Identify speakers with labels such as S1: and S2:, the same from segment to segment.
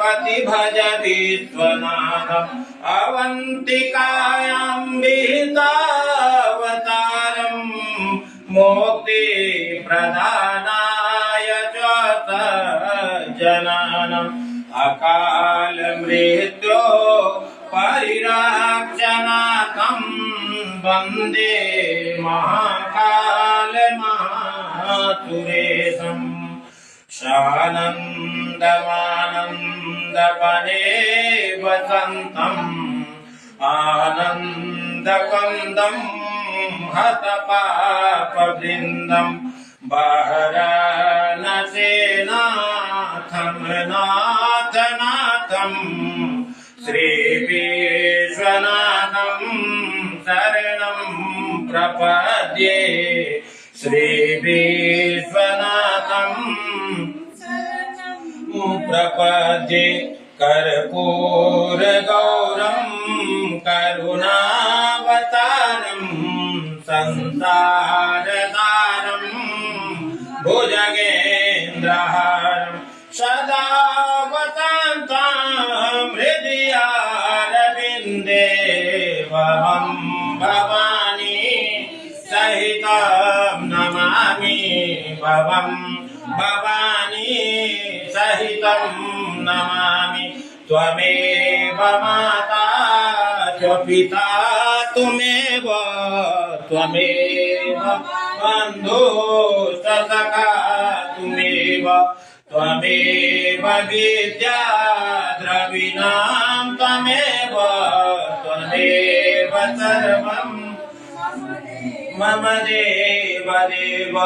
S1: पार्वती भज विश्वनाथम् अवन्तिकायां विहितावतारम् मुक्ति प्रदानाय च जनानाम् अकाल मृत्यो परिरक्षणार्थम् वन्दे महाकाल मातुरेशम् सानन्दमानन्दवने वसन्तम् आनन्दकन्दम् हतपापवृन्दम् वाराणसीनाथं नाथनाथं श्रीविश्वनाथं शरणं प्रपद्ये श्रीविश्वनाथं प्रपद्ये कर्पूरगौरं करुणावतारं संसारसारं भुजगेन्द्रहारं सदा वसन्तं हृदयारविन्दे वहं भवानी सहितं नमामि भवं भवानी सहितं नमामि त्वमेव माता च पिता त्वमेव त्वमेव बन्धुश्च सखा त्वमेव त्वमेव विद्या द्रविणां त्वमेव त्वमेव सर्वं मम देव देव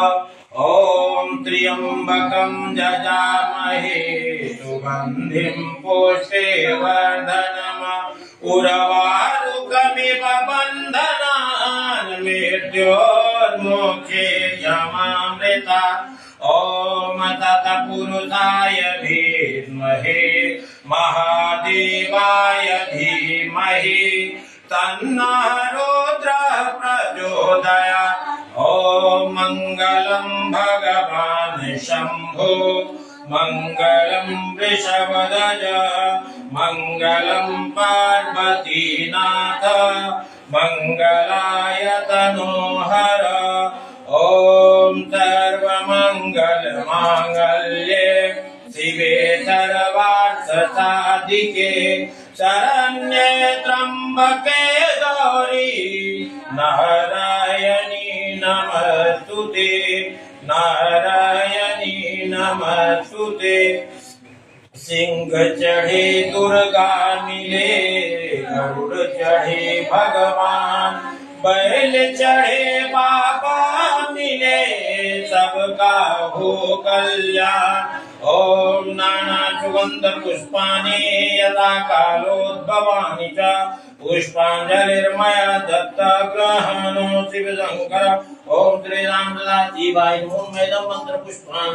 S1: ॐ त्र्यम्बकं जजामहे सुगन्धिं पुष्टिवर्धनम् उर्वारुकमिव बन्धनान् मृत्योर्मुखे यमामृता ॐ तत्पुरुषाय विद्महे महादेवाय धीमहि तन्नः रुद्रः प्रचोदयात् ॐ मङ्गलं भगवान् शम्भो मङ्गलं वृषभध्वज मङ्गलं पार्वतीनाथ मङ्गलाय तनोहर ॐ सर्वमङ्गलमाङ्गल्ये शिवे सर्वार्थसाधिके शरण्ये त्र्यम्बके गौरी नारायणी नमस्तुते नारायणी नमस्तुते सिंह चढ़े दुर्गा मिले गरुड़ चढ़े भगवान बैल चढ़े बाबा मिले सबका हो कल्याण ॐ नाना सुगंध पुष्पाणि यथा कालोद्भवानि च पुष्पाञ्जलिर्मया दत्ता ग्रहणो शिवशंकर ॐ श्रीराम सदा शिवाय नमो वेदं मंत्र पुष्पाणि